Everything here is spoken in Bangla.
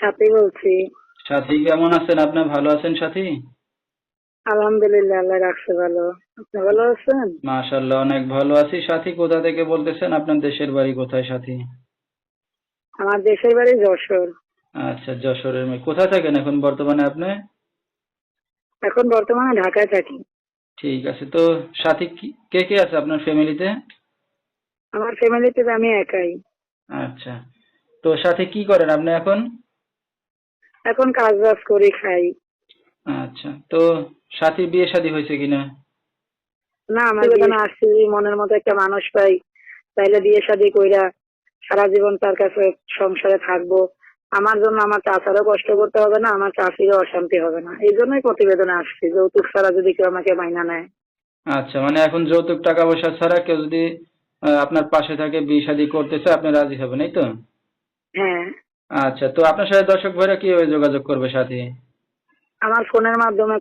সাথী বলছি। সাথী কেমন আছেন? আপনি ভালো আছেন সাথী? আলহামদুলিল্লাহ, আল্লাহ রাখছে ভালো। আপনি ভালো আছেন? মাশাআল্লাহ, অনেক ভালো আছি। সাথী কোথা থেকে বলতেছেন? আপনার দেশের বাড়ি কোথায় সাথী? আমার দেশের বাড়ি যশোর। আচ্ছা, যশোরের মেয়ে। কোথায় থাকেন এখন বর্তমানে আপনি? এখন বর্তমানে ঢাকায় থাকি। ঠিক আছে। তো সাথী কে কে আছে আপনার ফ্যামিলিতে? আমার ফ্যামিলিতে আমি একাই। আচ্ছা। তো সাথী কি করেন আপনি এখন? এখন কাজ বাজ করি, খাই। আচ্ছা। তো সাথী বিয়ে শাদী হয়েছে কিনা? না, আমার বেদনা আসছি, মনের মতো একটা মানুষ পাই, তাইলে বিয়ে শাদী কইরা সারা জীবন তার কাছে সংসারে থাকবো। আমার জন্য আমার চাচারও কষ্ট করতে হবে না, আমার চাষিরও অশান্তি হবে না। এই জন্যই প্রতিবেদনে আসছি, যৌতুক ছাড়া যদি কেউ আমাকে মাইনা নেয়। আচ্ছা, মানে এখন যৌতুক টাকা পয়সা ছাড়া কেউ যদি আপনার পাশে থাকে, বিয়ে শাদী করতে চায়, আপনি রাজি হবেন, এই তো? হ্যাঁ। আচ্ছা, তো আপনার সাথে দর্শক ভাইরা কিভাবে যোগাযোগ করবে সাথী? আমার ফোনের মাধ্যমে